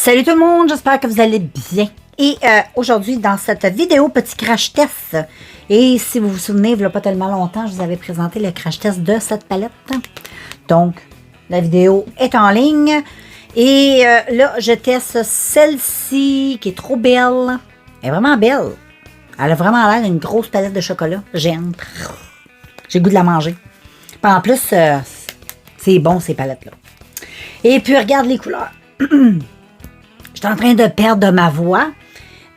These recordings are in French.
Salut tout le monde, j'espère que vous allez bien. Et aujourd'hui, dans cette vidéo, petit crash test. Et si vous vous souvenez, il n'y a pas tellement longtemps, je vous avais présenté le crash test de cette palette. Donc, la vidéo est en ligne. Et là, je teste celle-ci qui est trop belle. Elle est vraiment belle. Elle a vraiment l'air d'une grosse palette de chocolat. J'aime. J'ai le goût de la manger. Puis en plus, c'est bon ces palettes-là. Et puis, regarde les couleurs. Je suis en train de perdre ma voix.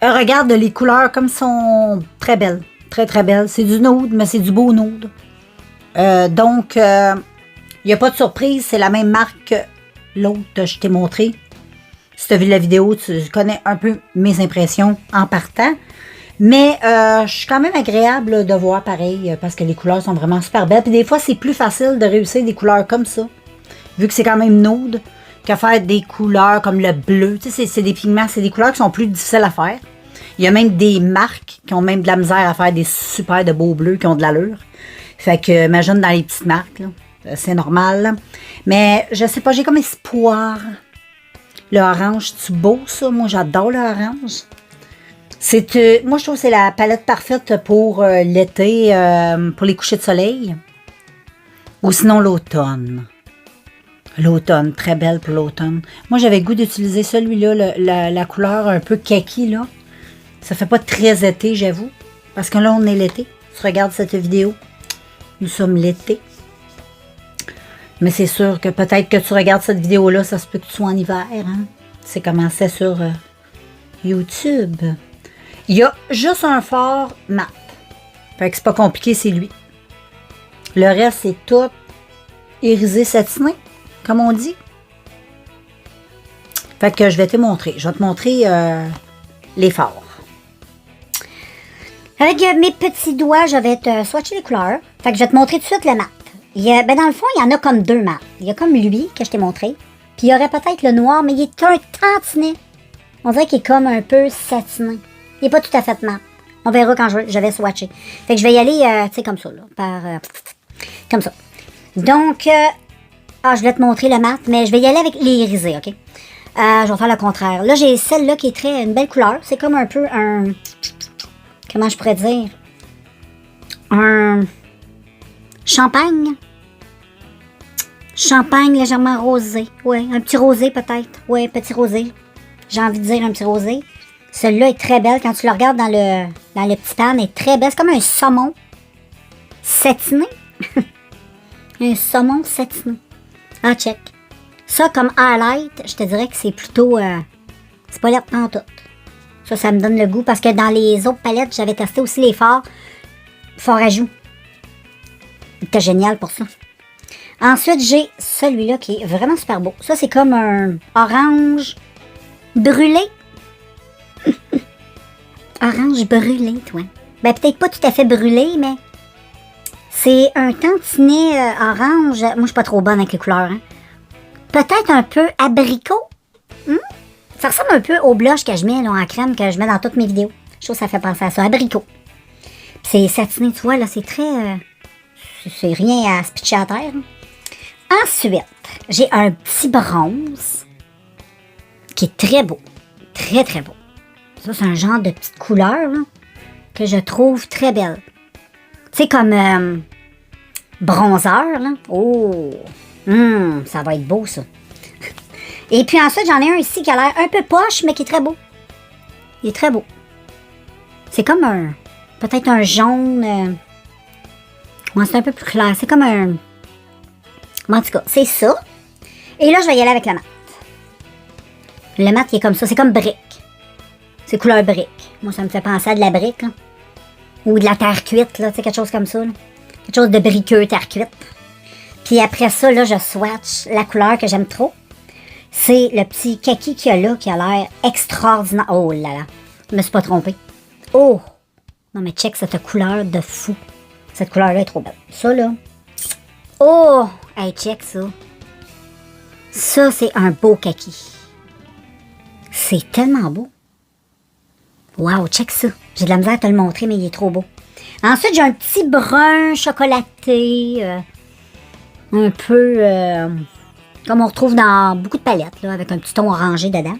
Regarde les couleurs comme sont très belles. Très, très belles. C'est du nude, mais c'est du beau nude. Donc, il n'y a pas de surprise. C'est la même marque que l'autre que je t'ai montré. Si tu as vu la vidéo, tu connais un peu mes impressions en partant. Mais je suis quand même agréable de voir pareil parce que les couleurs sont vraiment super belles. Puis des fois, c'est plus facile de réussir des couleurs comme ça. Vu que c'est quand même nude. Qu'à faire des couleurs comme le bleu. Tu sais, c'est des pigments, c'est des couleurs qui sont plus difficiles à faire. Il y a même des marques qui ont même de la misère à faire des super de beaux bleus qui ont de l'allure. Fait que, imagine dans les petites marques, c'est normal. Mais, je sais pas, j'ai comme espoir. Le orange, c'est beau ça? Moi, j'adore le orange. Moi, je trouve que c'est la palette parfaite pour l'été, pour les couchers de soleil. Ou sinon l'automne. L'automne, très belle pour l'automne. Moi, j'avais le goût d'utiliser celui-là, la couleur un peu kaki, là. Ça fait pas très été, j'avoue. Parce que là, on est l'été. Tu regardes cette vidéo. Nous sommes l'été. Mais c'est sûr que peut-être que tu regardes cette vidéo-là, ça se peut que tu sois en hiver, hein. C'est commencé sur YouTube. Il y a juste un fard mat. Fait que c'est pas compliqué, c'est lui. Le reste, c'est tout irisé satiné. Comme on dit. Fait que je vais te montrer. Je vais te montrer les fards. Avec mes petits doigts, je vais te swatcher les couleurs. Fait que je vais te montrer tout de suite le mat. Dans le fond, il y en a comme deux mats. Il y a comme lui que je t'ai montré. Puis il y aurait peut-être le noir, mais il est un tantinet. On dirait qu'il est comme un peu satiné. Il n'est pas tout à fait mat. On verra quand je vais swatcher. Fait que je vais y aller, tu sais, comme ça, là. Comme ça. Donc, je voulais te montrer le mat, mais je vais y aller avec les irisés, OK? Je vais faire le contraire. Là, j'ai celle-là qui est une belle couleur. C'est comme un peu un... Comment je pourrais dire? Un... Champagne. Champagne légèrement rosé. Oui, un petit rosé peut-être. Oui, petit rosé. J'ai envie de dire un petit rosé. Celle-là est très belle. Quand tu le regardes dans le petit pan, elle est très belle. C'est comme un saumon satiné. Un saumon satiné. Ah, check. Ça, comme highlight, je te dirais que c'est plutôt... c'est pas l'air en tout. Ça me donne le goût. Parce que dans les autres palettes, j'avais testé aussi les fards à joues. C'était génial pour ça. Ensuite, j'ai celui-là qui est vraiment super beau. Ça, c'est comme un orange brûlé. Orange brûlé, toi. Ben, peut-être pas tout à fait brûlé, mais... C'est un tantinet orange. Moi, je suis pas trop bonne avec les couleurs. Hein. Peut-être un peu abricot. Ça ressemble un peu au blush que je mets là, en crème, que je mets dans toutes mes vidéos. Je trouve que ça fait penser à ça. Abricot. C'est satiné, tu vois, là, c'est très... c'est rien à se pitcher à terre. Hein. Ensuite, j'ai un petit bronze qui est très beau. Très, très beau. Ça, c'est un genre de petite couleur là, que je trouve très belle. Tu sais, comme bronzeur, là. Oh! Ça va être beau, ça. Et puis ensuite, j'en ai un ici qui a l'air un peu poche, mais qui est très beau. Il est très beau. C'est comme un... Peut-être un jaune... Ouais, c'est un peu plus clair. C'est comme un... En tout cas, c'est ça. Et là, je vais y aller avec le mat. Le mat, il est comme ça. C'est comme brique. C'est couleur brique. Moi, ça me fait penser à de la brique, là. Ou de la terre cuite, là, tu sais, quelque chose comme ça, là. Quelque chose de briqueux, terre cuite. Puis après ça, là, je swatch la couleur que j'aime trop. C'est le petit kaki qu'il y a là, qui a l'air extraordinaire. Oh là là, je me suis pas trompée. Oh! Non, mais check cette couleur de fou. Cette couleur-là est trop belle. Ça, là. Oh! Hey, check ça. Ça, c'est un beau kaki. C'est tellement beau. Wow, check ça. J'ai de la misère à te le montrer, mais il est trop beau. Ensuite, j'ai un petit brun chocolaté. Un peu... comme on retrouve dans beaucoup de palettes, là, avec un petit ton orangé dedans.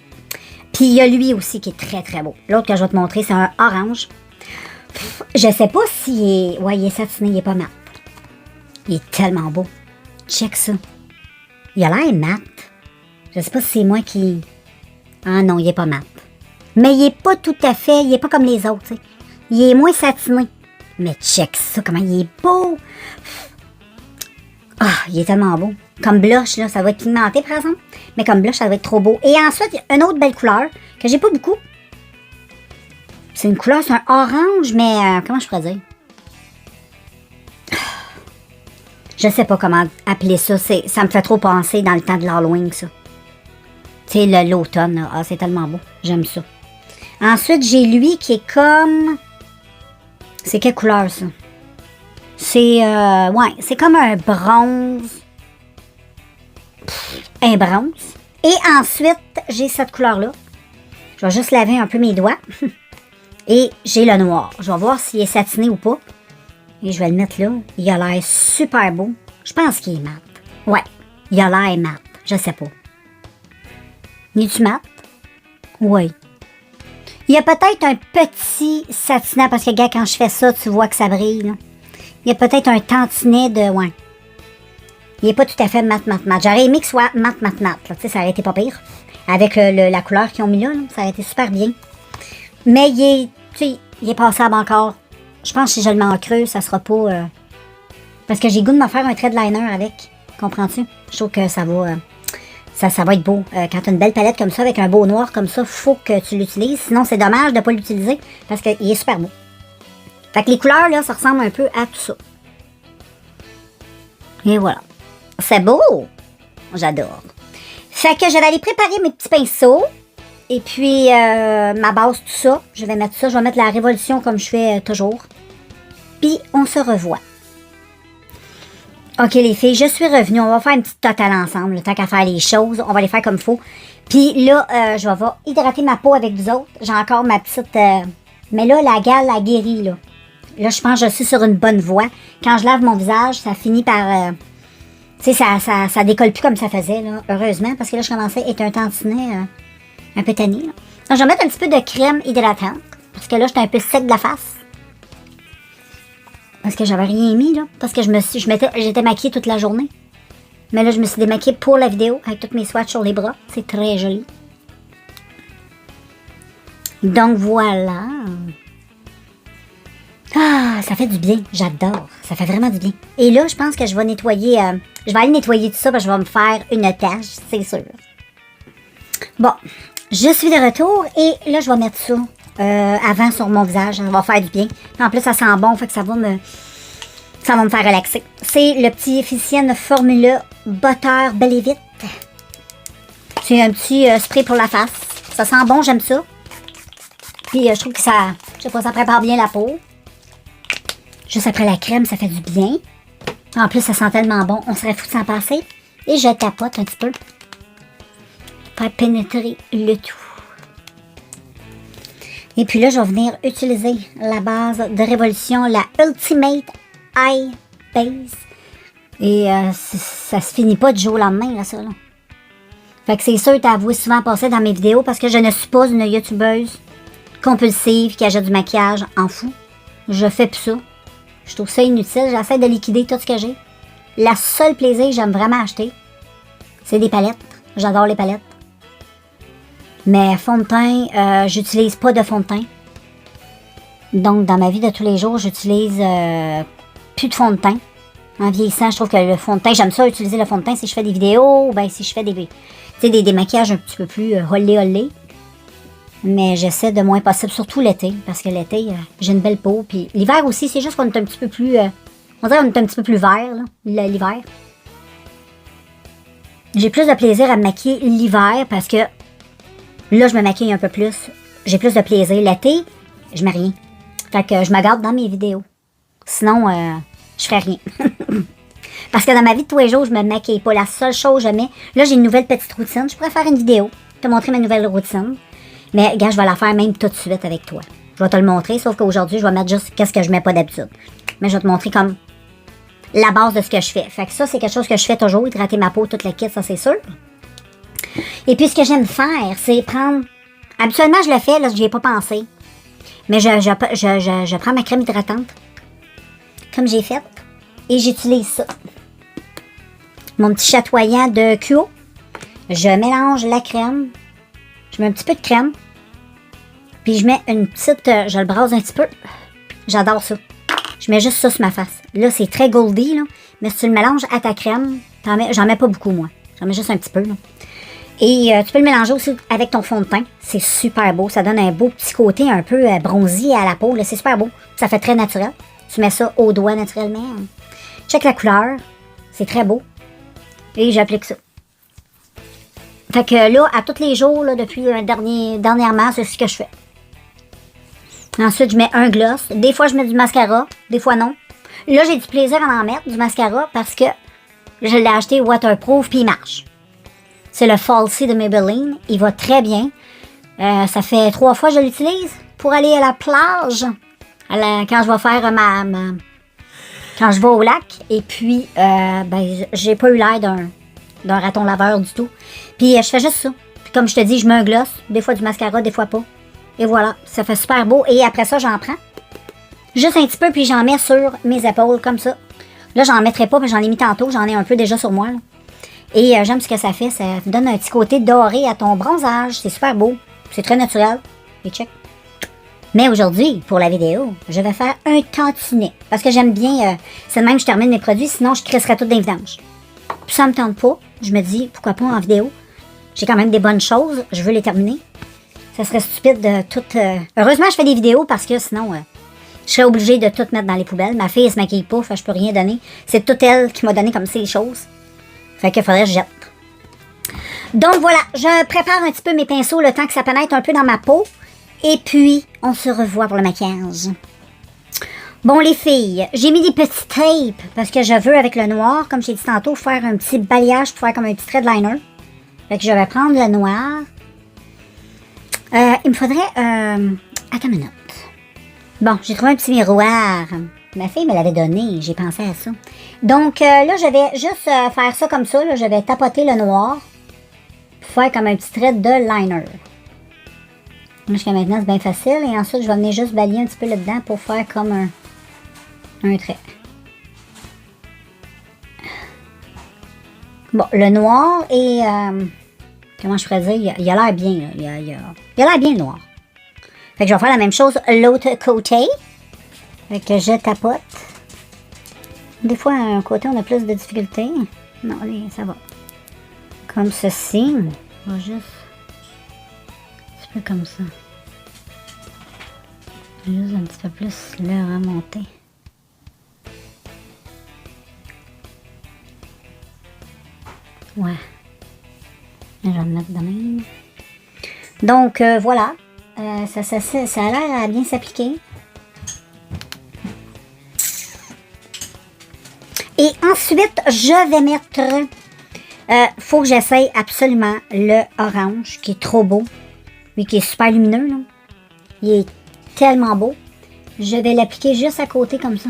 Puis il y a lui aussi qui est très, très beau. L'autre que je vais te montrer, c'est un orange. Je sais pas s'il est... Ouais, il est satiné, il est pas mat. Il est tellement beau. Check ça. Il a l'air mat. Je sais pas si c'est moi qui... Ah non, il est pas mat. Mais il est pas tout à fait... Il est pas comme les autres, tu sais. Il est moins satiné. Mais check ça, comment il est beau. Ah, il est tellement beau. Comme blush, là, ça va être pigmenté, par exemple. Mais comme blush, ça va être trop beau. Et ensuite, il y a une autre belle couleur que j'ai pas beaucoup. C'est une couleur, c'est un orange, mais comment je pourrais dire? Je sais pas comment appeler ça. Ça me fait trop penser dans le temps de l'Halloween, ça. Tu sais, l'automne, là. Ah, c'est tellement beau. J'aime ça. Ensuite, j'ai lui qui est comme... C'est quelle couleur, ça? C'est, ouais, c'est comme un bronze. Un bronze. Et ensuite, j'ai cette couleur-là. Je vais juste laver un peu mes doigts. Et j'ai le noir. Je vais voir s'il est satiné ou pas. Et je vais le mettre là. Il a l'air super beau. Je pense qu'il est mat. Ouais, il a l'air mat. Je sais pas. Il est-tu mat? Oui. Il y a peut-être un petit satinat, parce que, gars, quand je fais ça, tu vois que ça brille, là. Il y a peut-être un tantinet de... Ouais. Il n'est pas tout à fait mat. J'aurais aimé qu'il soit mat. Là. Tu sais, ça aurait été pas pire. Avec la couleur qu'ils ont mis là, ça aurait été super bien. Mais il est... Tu sais, il est passable encore. Je pense que si je le mets en creux, ça sera pas... Parce que j'ai le goût de me faire un trait de liner avec. Comprends-tu? Je trouve que ça va... Ça va être beau. Quand tu as une belle palette comme ça, avec un beau noir comme ça, faut que tu l'utilises. Sinon, c'est dommage de ne pas l'utiliser parce qu'il est super beau. Fait que les couleurs, là, ça ressemble un peu à tout ça. Et voilà. C'est beau! J'adore. Fait que je vais aller préparer mes petits pinceaux. Et puis, ma base, tout ça. Je vais mettre ça. Je vais mettre la révolution comme je fais toujours. Puis, on se revoit. OK, les filles, je suis revenue. On va faire une petite totale ensemble. Tant qu'à faire les choses, on va les faire comme il faut. Puis là, je vais hydrater ma peau avec vous autres. J'ai encore ma petite... Mais là, la gale a guéri, là. Là, je pense que je suis sur une bonne voie. Quand je lave mon visage, ça finit par... tu sais, ça décolle plus comme ça faisait, là. Heureusement, parce que là, je commençais à être un tantinet un peu tanné, là. Donc, je vais mettre un petit peu de crème hydratante. Parce que là, j'étais un peu sec de la face. Parce que j'avais rien mis, là. Parce que j'étais maquillée toute la journée. Mais là, je me suis démaquillée pour la vidéo avec toutes mes swatchs sur les bras. C'est très joli. Donc, voilà. Ah, ça fait du bien. J'adore. Ça fait vraiment du bien. Et là, je pense que je vais nettoyer... je vais aller nettoyer tout ça parce que je vais me faire une tâche, c'est sûr. Bon, je suis de retour et là, je vais mettre ça avant sur mon visage. Ça va faire du bien. En plus, ça sent bon, fait que ça va me faire relaxer. C'est le petit Efficient Formula Butter Belle et Vite. C'est un petit spray pour la face. Ça sent bon, j'aime ça. Puis, je trouve que ça, je sais pas, ça prépare bien la peau. Juste après la crème, ça fait du bien. En plus, ça sent tellement bon. On serait fou de s'en passer. Et je tapote un petit peu. Faire pénétrer le tout. Et puis là, je vais venir utiliser la base de Révolution, la Ultimate Eye Base. Et ça se finit pas du jour au lendemain, là, ça, là. Fait que c'est sûr, t'as avoué souvent passer dans mes vidéos parce que je ne suis pas une youtubeuse compulsive qui achète du maquillage en fou. Je fais plus ça. Je trouve ça inutile. J'essaie de liquider tout ce que j'ai. La seule plaisir que j'aime vraiment acheter, c'est des palettes. J'adore les palettes. Mais fond de teint, j'utilise pas de fond de teint. Donc, dans ma vie de tous les jours, j'utilise plus de fond de teint. En vieillissant, je trouve que le fond de teint, j'aime ça utiliser le fond de teint si je fais des vidéos ou bien si je fais des maquillages un petit peu plus holé. Mais j'essaie de moins possible, surtout l'été, parce que l'été, j'ai une belle peau. Puis l'hiver aussi, c'est juste qu'on est un petit peu plus... on dirait qu'on est un petit peu plus vert, là, l'hiver. J'ai plus de plaisir à me maquiller l'hiver parce que là, je me maquille un peu plus. J'ai plus de plaisir. L'été, je mets rien. Fait que je me garde dans mes vidéos. Sinon, je ferais rien. Parce que dans ma vie de tous les jours, je me maquille pas. La seule chose que je mets... Là, j'ai une nouvelle petite routine. Je pourrais faire une vidéo, te montrer ma nouvelle routine. Mais, gars, je vais la faire même tout de suite avec toi. Je vais te le montrer, sauf qu'aujourd'hui, je vais mettre juste qu'est-ce que je mets pas d'habitude. Mais je vais te montrer comme la base de ce que je fais. Fait que ça, c'est quelque chose que je fais toujours, hydrater ma peau, toute la kit, ça c'est sûr. Et puis, ce que j'aime faire, c'est prendre Habituellement, je le fais, là, j'y ai pas pensé. Mais je prends ma crème hydratante, comme j'ai fait, et j'utilise ça. Mon petit chatoyant de QO. Je mélange la crème. Je mets un petit peu de crème. Puis je mets une petite... je le brase un petit peu. J'adore ça. Je mets juste ça sur ma face. Là, c'est très goldy, là. Mais si tu le mélanges à ta crème, j'en mets pas beaucoup, moi. J'en mets juste un petit peu, là. Et tu peux le mélanger aussi avec ton fond de teint. C'est super beau. Ça donne un beau petit côté un peu bronzy à la peau. C'est super beau. Ça fait très naturel. Tu mets ça au doigt naturellement. Check la couleur. C'est très beau. Et j'applique ça. Fait que là, à tous les jours, là, depuis dernièrement, c'est ce que je fais. Ensuite, je mets un gloss. Des fois, je mets du mascara. Des fois, non. Là, j'ai du plaisir à en mettre, du mascara, parce que je l'ai acheté waterproof puis il marche. C'est le Falsy de Maybelline. Il va très bien. Ça fait 3 fois que je l'utilise pour aller à la plage. Quand je vais faire quand je vais au lac. Et puis, j'ai pas eu l'air d'un raton laveur du tout. Puis, je fais juste ça. Puis, comme je te dis, je mets un gloss. Des fois du mascara, des fois pas. Et voilà. Ça fait super beau. Et après ça, j'en prends. Juste un petit peu, puis j'en mets sur mes épaules, comme ça. Là, j'en mettrai pas, mais j'en ai mis tantôt. J'en ai un peu déjà sur moi, là. Et j'aime ce que ça fait. Ça donne un petit côté doré à ton bronzage. C'est super beau. C'est très naturel. Et check. Mais aujourd'hui, pour la vidéo, je vais faire un tantinet. Parce que j'aime bien... c'est de même que je termine mes produits. Sinon, je crisserais tout d'un vidange. Puis ça me tente pas. Je me dis, pourquoi pas en vidéo. J'ai quand même des bonnes choses. Je veux les terminer. Ça serait stupide de tout... Heureusement, je fais des vidéos parce que sinon... je serais obligée de tout mettre dans les poubelles. Ma fille, elle se maquille pas. Fait que je peux rien donner. C'est tout elle qui m'a donné comme ces choses. Fait qu'il faudrait que je jette. Donc voilà, je prépare un petit peu mes pinceaux le temps que ça pénètre un peu dans ma peau. Et puis, on se revoit pour le maquillage. Bon, les filles, j'ai mis des petits tapes parce que je veux, avec le noir, comme j'ai dit tantôt, faire un petit balayage pour faire comme un petit trait de liner. Fait que je vais prendre le noir. Il me faudrait... Attends une minute. Bon, j'ai trouvé un petit miroir. Ma fille me l'avait donné, j'ai pensé à ça. Donc là, je vais juste faire ça comme ça. Là, je vais tapoter le noir pour faire comme un petit trait de liner. Jusqu'à maintenant, c'est bien facile. Et ensuite, je vais venir juste balayer un petit peu là-dedans pour faire comme un trait. Bon, le noir est... comment je pourrais dire? Il a l'air bien. Là. Il a l'air bien, le noir. Fait que je vais faire la même chose l'autre côté. Fait que je tapote. Des fois, à un côté, on a plus de difficultés. Non, allez, ça va. Comme ceci. On va juste... un petit peu comme ça. Juste un petit peu plus le remonter. Ouais. Je vais le mettre de même. Donc, voilà. Ça a l'air à bien s'appliquer. Et ensuite, je vais mettre... faut que j'essaye absolument le orange, qui est trop beau. Lui qui est super lumineux, là. Il est tellement beau. Je vais l'appliquer juste à côté comme ça.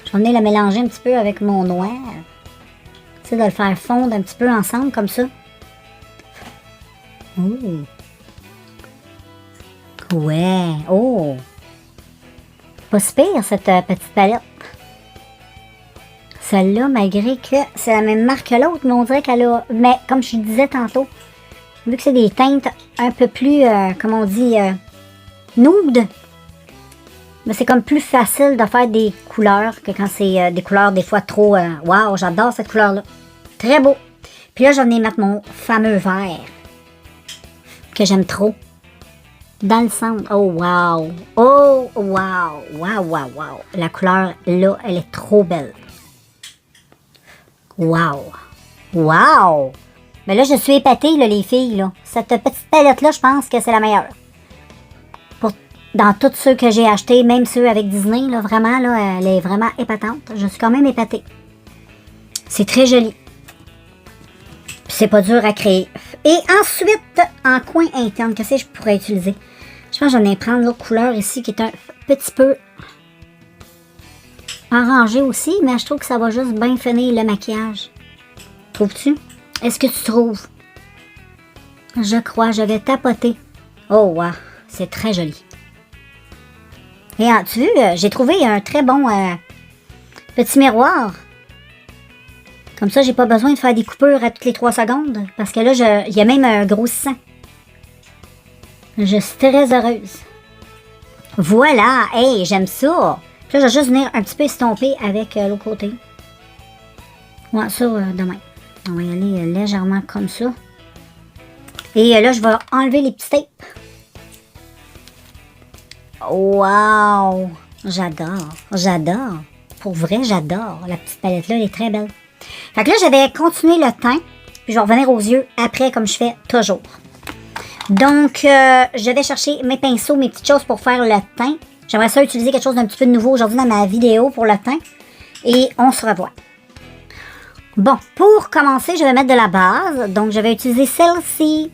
Je vais venir le mélanger un petit peu avec mon noir. Tu de le faire fondre un petit peu ensemble, comme ça. Oh! Ouais! Oh! Pas si pire, cette petite palette. Celle-là, malgré que c'est la même marque que l'autre, mais on dirait qu'elle a... Mais comme je disais tantôt, vu que c'est des teintes un peu plus, comment on dit, nude, mais c'est comme plus facile de faire des couleurs que quand c'est des couleurs des fois trop... Waouh, j'adore cette couleur-là. Très beau. Puis là, je vais venir mettre mon fameux vert que j'aime trop dans le centre. Oh, wow! Oh, wow! Wow, wow, wow! La couleur, là, elle est trop belle. Wow! Wow! Mais là, je suis épatée, là, les filles, là. Cette petite palette-là, je pense que c'est la meilleure. Dans tous ceux que j'ai achetés, même ceux avec Disney, là, vraiment, là, elle est vraiment épatante. Je suis quand même épatée. C'est très joli. Puis c'est pas dur à créer. Et ensuite, en coin interne, qu'est-ce que je pourrais utiliser? Je pense que j'en ai prendre l'autre couleur ici, qui est un petit peu orangé aussi, mais je trouve que ça va juste bien finir le maquillage. Trouves-tu? Est-ce que tu trouves? Je crois, je vais tapoter Oh, wow, c'est très joli. Et tu vois, j'ai trouvé un très bon petit miroir. Comme ça, j'ai pas besoin de faire des coupures à toutes les 3 secondes. Parce que là, il y a même un grossissant. Je suis très heureuse. Voilà! Hey, j'aime ça! Puis là, je vais juste venir un petit peu estomper avec l'autre côté. Ouais, ça, demain. On va y aller légèrement comme ça. Et là, je vais enlever les petits tapes. Wow! J'adore! J'adore! Pour vrai, j'adore! La petite palette-là, elle est très belle. Fait que là, je vais continuer le teint. Puis je vais revenir aux yeux après, comme je fais toujours. Donc, je vais chercher mes pinceaux, mes petites choses pour faire le teint. J'aimerais ça utiliser quelque chose d'un petit peu nouveau aujourd'hui dans ma vidéo pour le teint. Et on se revoit. Bon, pour commencer, je vais mettre de la base. Donc, je vais utiliser celle-ci.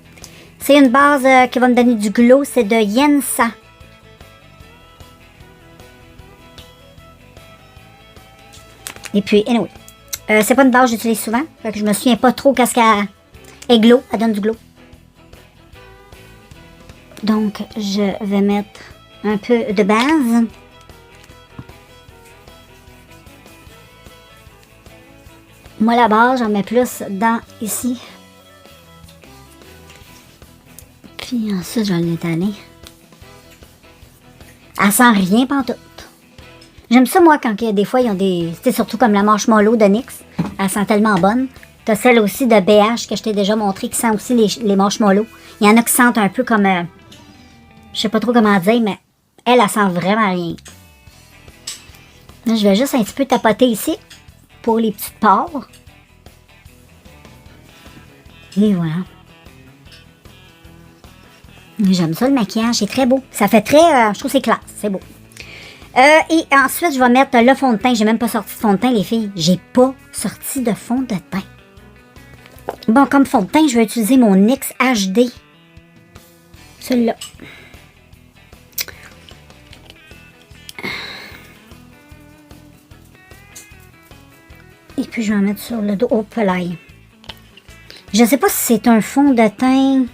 C'est une base qui va me donner du glow. C'est de Yensa. Et puis, anyway. C'est pas une base que j'utilise souvent. Fait que je me souviens pas trop qu'est-ce qu'elle est glow. Elle donne du glow. Donc, je vais mettre un peu de base. Moi, la base, j'en mets plus dans ici. Puis ensuite, je vais l'étaler. Elle sent rien pantoute. J'aime ça, moi, quand des fois, ils ont des... C'est surtout comme la marshmallow de NYX. Elle sent tellement bonne. T'as celle aussi de BH que je t'ai déjà montré qui sent aussi les marshmallows. Il y en a qui sentent un peu comme... je sais pas trop comment dire, mais elle sent vraiment rien. Là, je vais juste un petit peu tapoter ici pour les petites pores. Et voilà. J'aime ça, le maquillage. C'est très beau. Ça fait très... je trouve que c'est classe. C'est beau. Et ensuite, je vais mettre le fond de teint. J'ai même pas sorti de fond de teint, les filles. J'ai pas sorti de fond de teint. Bon, comme fond de teint, je vais utiliser mon NYX HD. Celui-là. Et puis, je vais en mettre sur le dos. Oh, pelaille. Je sais pas si c'est un fond de teint.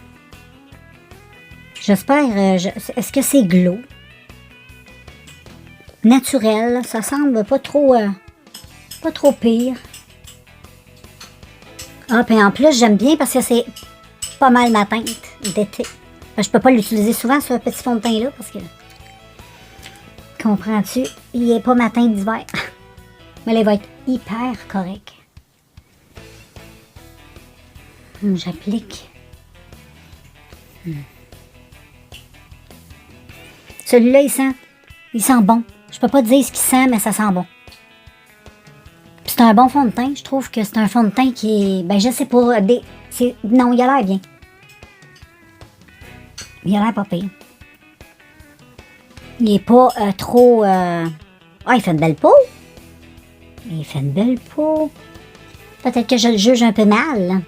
J'espère. Est-ce que c'est glow? Naturel. Ça semble pas trop pire. Ah, puis en plus, j'aime bien parce que c'est pas mal ma teinte d'été. Je peux pas l'utiliser souvent, ce petit fond de teint-là, parce que... Comprends-tu? Il est pas ma teinte d'hiver. Mais il va être hyper correct. J'applique. Celui-là, il sent bon. Je peux pas te dire ce qu'il sent, mais ça sent bon. C'est un bon fond de teint. Je trouve que c'est un fond de teint qui est... Ben, je sais pas. Non, il a l'air bien. Il a l'air pas pire. Il est pas trop... Ah, il fait une belle peau. Il fait une belle peau. Peut-être que je le juge un peu mal.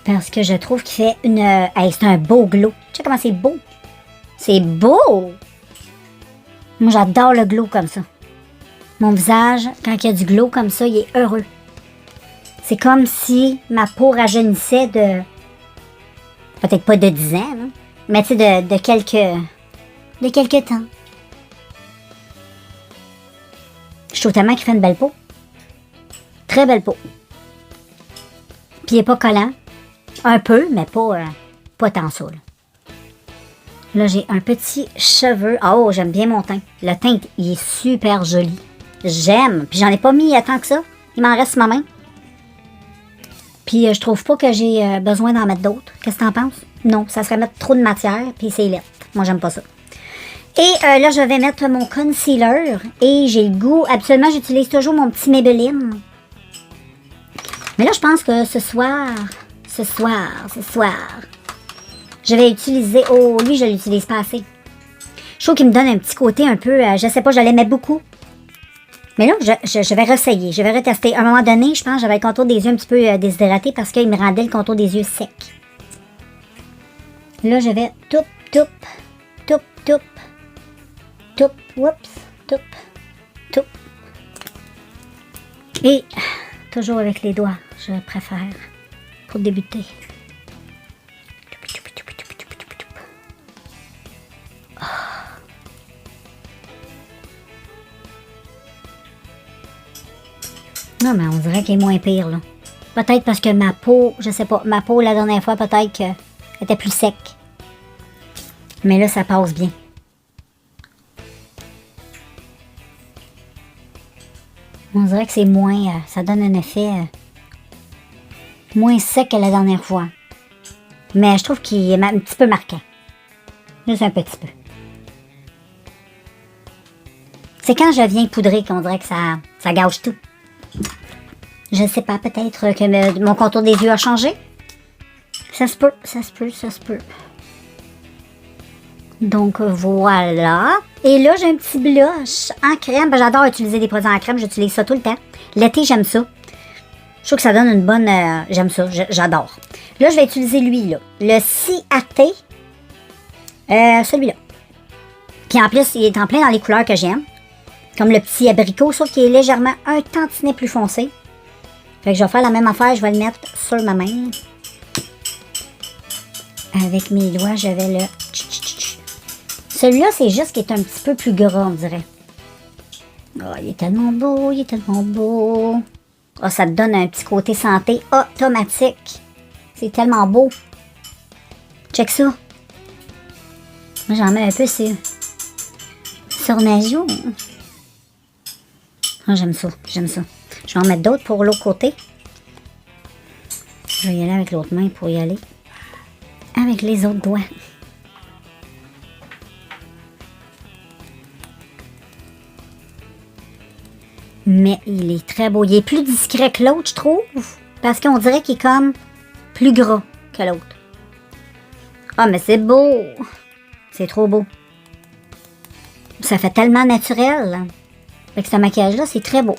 Parce que je trouve qu'il fait une... Hey, c'est un beau glow. Tu sais comment c'est beau? C'est beau! Moi, j'adore le glow comme ça. Mon visage, quand il y a du glow comme ça, il est heureux. C'est comme si ma peau rajeunissait de... Peut-être pas de 10 ans, hein, mais tu sais, de quelques temps. Je trouve tellement qu'il fait une belle peau. Très belle peau. Puis il n'est pas collant. Un peu, mais pas tant ça, là. Là, j'ai un petit cheveu. Oh, j'aime bien mon teint. Le teint, il est super joli. J'aime. Puis j'en ai pas mis tant que ça. Il m'en reste sur ma main. Puis je trouve pas que j'ai besoin d'en mettre d'autres. Qu'est-ce que t'en penses? Non, ça serait mettre trop de matière, puis c'est laid. Moi, j'aime pas ça. Et là, je vais mettre mon concealer. Et j'ai le goût... Habituellement, j'utilise toujours mon petit Maybelline. Mais là, je pense que ce soir... Je vais utiliser... Oh, lui, je l'utilise pas assez. Je trouve qu'il me donne un petit côté un peu... je sais pas, je l'aimais beaucoup. Mais là, je vais réessayer. Je vais retester. À un moment donné, je pense que j'avais le contour des yeux un petit peu déshydraté parce qu'il me rendait le contour des yeux sec. Là, je vais oups, et toujours avec les doigts, je préfère pour débuter. Non, mais on dirait qu'il est moins pire, là. Peut-être parce que ma peau, je sais pas, ma peau, la dernière fois, peut-être qu'elle était plus sec. Mais là, ça passe bien. On dirait que c'est moins... ça donne un effet moins sec que la dernière fois. Mais je trouve qu'il est un petit peu marquant. Juste un petit peu. C'est quand je viens poudrer qu'on dirait que ça gâche tout. Je sais pas, peut-être que mon contour des yeux a changé. Ça se peut, ça se peut, ça se peut. Donc voilà. Et là, j'ai un petit blush en crème. Ben, j'adore utiliser des produits en crème. J'utilise ça tout le temps. L'été, j'aime ça. Je trouve que ça donne une bonne... j'aime ça. J'adore. Là, je vais utiliser lui, là. Le Ciaté. Celui-là. Qui, en plus, il est en plein dans les couleurs que j'aime. Comme le petit abricot, sauf qu'il est légèrement un tantinet plus foncé. Fait que je vais faire la même affaire. Je vais le mettre sur ma main. Avec mes doigts, je vais le... Celui-là, c'est juste qu'il est un petit peu plus gras, on dirait. Oh, il est tellement beau, il est tellement beau. Oh, ça te donne un petit côté santé automatique. C'est tellement beau. Check ça. Moi, j'en mets un peu sur ma joue. Oh, j'aime ça, j'aime ça. Je vais en mettre d'autres pour l'autre côté. Je vais y aller avec l'autre main pour y aller avec les autres doigts. Mais il est très beau. Il est plus discret que l'autre, je trouve. Parce qu'on dirait qu'il est comme plus gras que l'autre. Ah, mais c'est beau. C'est trop beau. Ça fait tellement naturel. Avec ce maquillage-là, c'est très beau.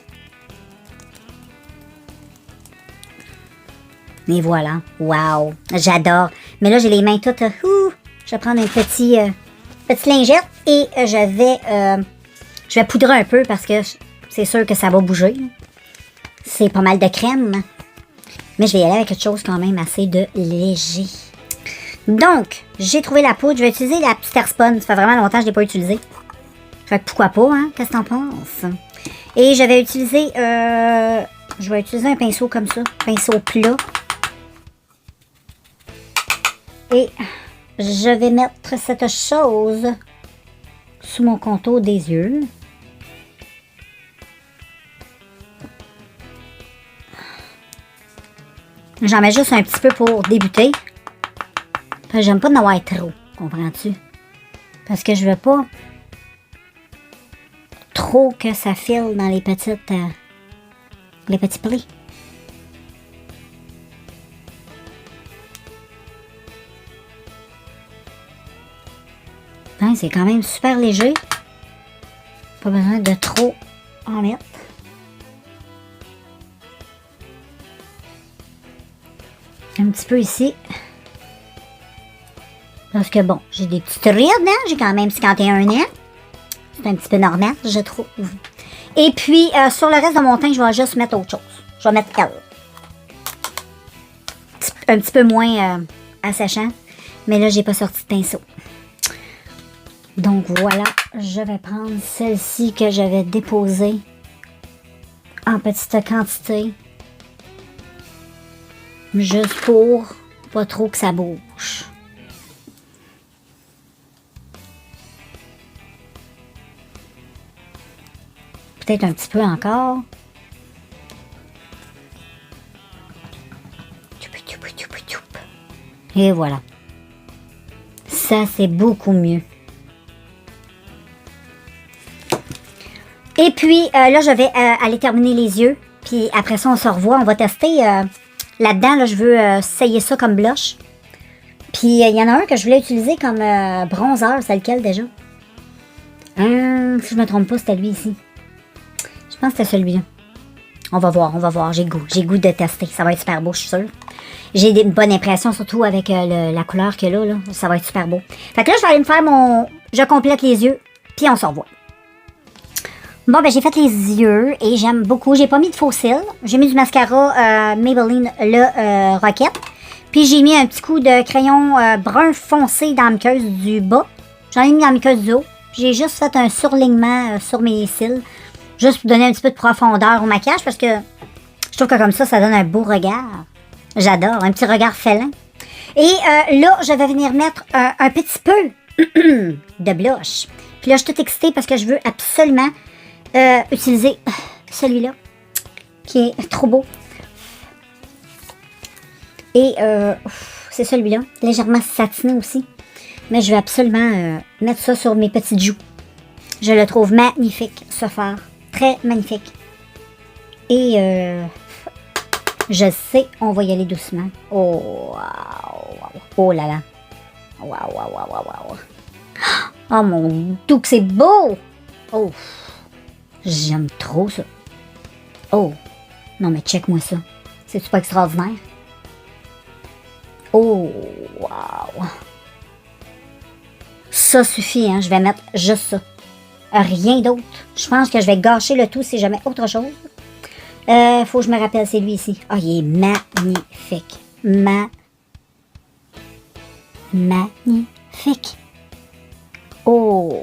Et voilà. Wow. J'adore. Mais là, j'ai les mains toutes... je vais prendre une petite lingette et je vais poudrer un peu parce que c'est sûr que ça va bouger. C'est pas mal de crème. Mais je vais y aller avec quelque chose quand même assez de léger. Donc, j'ai trouvé la poudre. Je vais utiliser la petite Airspun. Ça fait vraiment longtemps que je ne l'ai pas utilisée. Fait que pourquoi pas, hein? Qu'est-ce que t'en penses? Et je vais utiliser un pinceau comme ça. Pinceau plat. Et je vais mettre cette chose sous mon contour des yeux. J'en mets juste un petit peu pour débuter. J'aime pas en avoir trop, comprends-tu? Parce que je veux pas trop que ça file dans les petits plis. Hein, c'est quand même super léger. Pas besoin de trop en mettre. Un petit peu ici. Parce que bon, j'ai des petites rides, hein? J'ai quand même 51 ans. C'est un petit peu normal, je trouve. Et puis, sur le reste de mon teint, je vais juste mettre autre chose. Je vais mettre elle. Un petit peu moins assèchant. Mais là, j'ai pas sorti de pinceau. Donc voilà, je vais prendre celle-ci que j'avais déposée en petite quantité. Juste pour pas trop que ça bouge. Peut-être un petit peu encore. Et voilà. Ça, c'est beaucoup mieux. Et puis, là, je vais aller terminer les yeux. Puis après ça, on se revoit. On va tester là-dedans. Là, je veux essayer ça comme blush. Puis, il y en a un que je voulais utiliser comme bronzer. C'est lequel déjà? Si je me trompe pas, c'était lui ici. Je pense que c'était celui-là. On va voir. J'ai goût de tester. Ça va être super beau, je suis sûre. J'ai une bonne impression, surtout avec la couleur qu'il y a là. Ça va être super beau. Fait que là, je vais aller me faire je complète les yeux. Puis, on se revoit. Bon, ben j'ai fait les yeux et j'aime beaucoup. J'ai pas mis de faux cils. J'ai mis du mascara Maybelline Le Rocket. Puis j'ai mis un petit coup de crayon brun foncé dans la muqueuse du bas. J'en ai mis dans la muqueuse du haut. J'ai juste fait un surlignement sur mes cils. Juste pour donner un petit peu de profondeur au maquillage parce que Je trouve que comme ça donne un beau regard. J'adore, un petit regard félin. Et là, je vais venir mettre un petit peu de blush. Puis là, je suis toute excitée parce que je veux absolument utiliser celui-là, qui est trop beau. Et c'est celui-là, légèrement satiné aussi. Mais je vais absolument mettre ça sur mes petites joues. Je le trouve magnifique, ce fard. Très magnifique. Et je sais, on va y aller doucement. Oh, wow. Oh là là. Wow. Oh mon Dieu, que c'est beau! Oh, j'aime trop ça. Oh, non mais check-moi ça. C'est-tu pas extraordinaire? Oh, wow. Ça suffit, hein. Je vais mettre juste ça. Rien d'autre. Je pense que je vais gâcher le tout si je mets autre chose. Faut que je me rappelle, c'est lui ici. Ah, il est magnifique. Magnifique. Oh.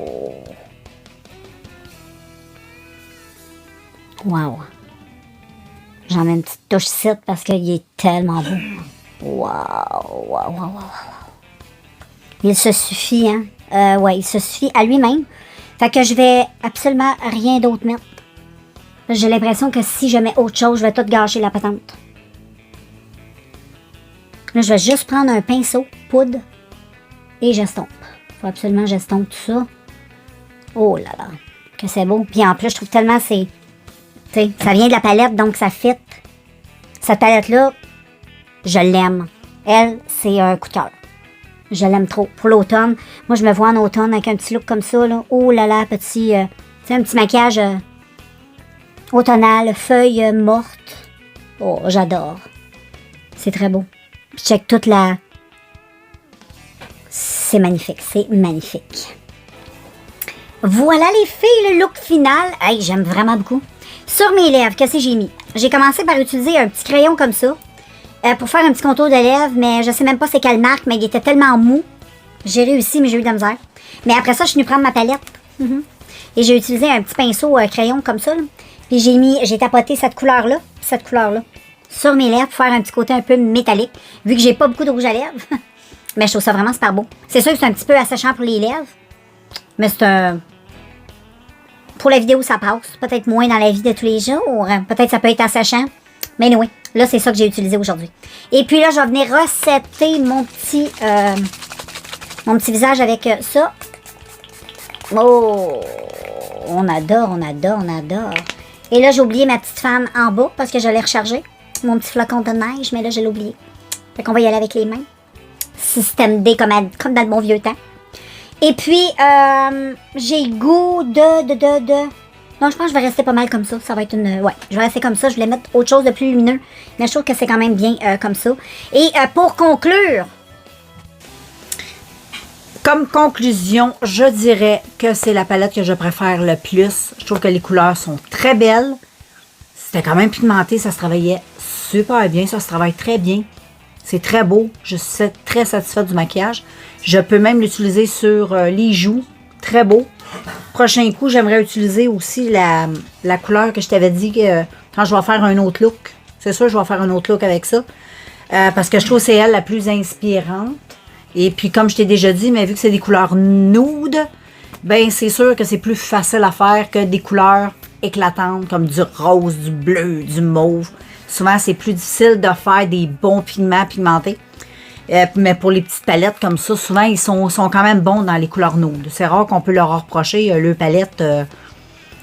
Wow. J'en mets une petite touche ici parce qu'il est tellement beau. Wow. Il se suffit, hein. Ouais, il se suffit à lui-même. Fait que je vais absolument rien d'autre mettre. J'ai l'impression que si je mets autre chose, je vais tout gâcher la patente. Là, je vais juste prendre un pinceau, poudre, et j'estompe. Faut absolument que j'estompe tout ça. Oh là là, que c'est beau. Puis en plus, je trouve tellement c'est... Tu sais, ça vient de la palette, donc ça fit. Cette palette-là, je l'aime. Elle, c'est un coup de cœur. Je l'aime trop. Pour l'automne, moi, je me vois en automne avec un petit look comme ça, là. Oh là là, petit... tu sais, un petit maquillage... automnale, feuilles mortes. Oh, j'adore. C'est très beau. Je check toute la... C'est magnifique, Voilà les filles, le look final. Hey, j'aime vraiment beaucoup. Sur mes lèvres, qu'est-ce que j'ai mis? J'ai commencé par utiliser un petit crayon comme ça pour faire un petit contour de lèvres, mais je sais même pas c'est quelle marque, mais il était tellement mou. J'ai réussi, mais j'ai eu de la misère. Mais après ça, je suis venue prendre ma palette. Et j'ai utilisé un petit pinceau crayon comme ça, là. Puis j'ai tapoté cette couleur-là, sur mes lèvres pour faire un petit côté un peu métallique, vu que j'ai pas beaucoup de rouge à lèvres. Mais je trouve ça vraiment super beau. C'est sûr que c'est un petit peu asséchant pour les lèvres, mais c'est un... Pour la vidéo, ça passe. Peut-être moins dans la vie de tous les jours. Peut-être ça peut être asséchant. Mais oui, là, c'est ça que j'ai utilisé aujourd'hui. Et puis là, je vais venir recéter mon petit visage avec ça. Oh! On adore. Et là, j'ai oublié ma petite femme en bas parce que je l'ai rechargée. Mon petit flocon de neige, mais là, je l'ai oublié. Fait qu'on va y aller avec les mains. Système D comme dans le bon vieux temps. Et puis, j'ai le goût de... Non, je pense que je vais rester pas mal comme ça. Ça va être une... Ouais, je vais rester comme ça. Je voulais mettre autre chose de plus lumineux. Mais je trouve que c'est quand même bien comme ça. Et pour conclure... Comme conclusion, je dirais que c'est la palette que je préfère le plus. Je trouve que les couleurs sont très belles. C'était quand même pigmenté, ça se travaillait super bien. Ça se travaille très bien. C'est très beau. Je suis très satisfaite du maquillage. Je peux même l'utiliser sur les joues. Très beau. Prochain coup, j'aimerais utiliser aussi la couleur que je t'avais dit que quand je vais faire un autre look. C'est sûr, je vais faire un autre look avec ça. Parce que je trouve que c'est elle la plus inspirante. Et puis, comme je t'ai déjà dit, mais vu que c'est des couleurs nude, ben c'est sûr que c'est plus facile à faire que des couleurs éclatantes comme du rose, du bleu, du mauve. Souvent, c'est plus difficile de faire des bons pigments pigmentés. Mais pour les petites palettes comme ça, souvent, ils sont quand même bons dans les couleurs nude. C'est rare qu'on peut leur reprocher le palette.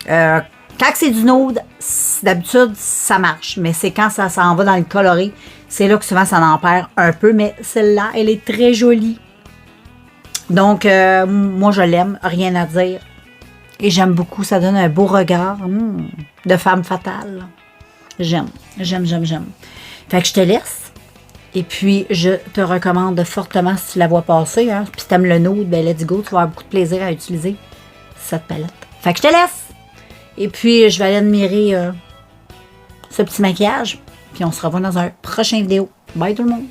Quand c'est du nude, d'habitude, ça marche. Mais c'est quand ça s'en va dans le coloré, c'est là que souvent, ça en perd un peu. Mais celle-là, elle est très jolie. Donc, moi, je l'aime. Rien à dire. Et j'aime beaucoup. Ça donne un beau regard de femme fatale. J'aime. Fait que je te laisse. Et puis, je te recommande fortement, si tu la vois passer, hein, puis si tu aimes le nude, ben let's go. Tu vas avoir beaucoup de plaisir à utiliser cette palette. Fait que je te laisse. Et puis, je vais aller admirer ce petit maquillage. Puis, on se revoit dans un prochain vidéo. Bye tout le monde!